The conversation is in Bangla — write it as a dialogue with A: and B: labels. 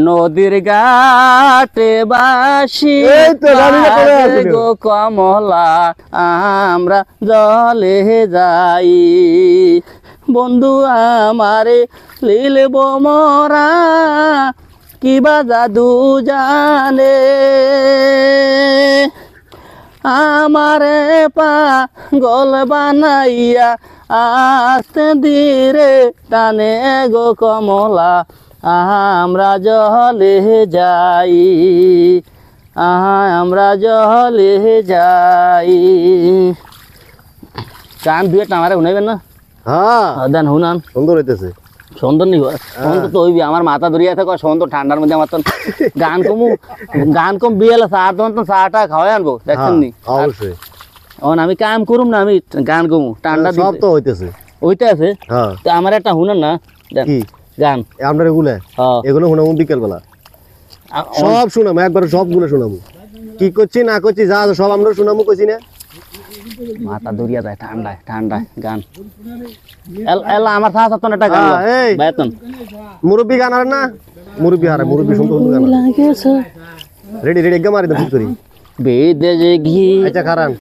A: নদীর ঘাটে বাসি গো কমলা আমরা জলে যাই বন্ধু আমারে লিলব মরা কিবা জাদু জানে আমারে পাগল বানাইয়া আস্তে ধীরে টানে গো কমলা আমরা জলে যাই আমরা জলে যাই গান দুয়েট আমারে শুনাইবেন না
B: হ্যাঁ
A: দেন শুনান
B: সুন্দর হইতেছে
A: সুন্দর নি সুন্দর তো হইবি আমার মাথা ধরিয়া থাকে সুন্দর ঠান্ডার মধ্যে আমার তো গান কম বিয়েলে চা তোমার তো চাটা খাওয়াই আনবো দেখছেন নি
B: অবশ্যই
A: আমি কাম করুম না আমি গান কমু ঠান্ডা
B: সব তো হইতেছে
A: ওইটা আছে তো আমার একটা শুনান না
B: কি
A: গান
B: আমরা এগুলো শুনাবো বিকেল বেলা সব শুনাবো একবার সবগুলো শুনাবো কি করছি না করছি যা সব আমরা শুনাবো কইছি না
A: মাথা ধরিয়া যায় ঠান্ডায় ঠান্ডায় গান এলা আমার সাথে তো একটা গান বেতন
B: মুরব্বি গান আর না মুরব্বি হারে মুরব্বি শুনতে গান রেডি রেডি একদম মারি দাও করি
A: বেদে ঘি
B: আচ্ছা খারান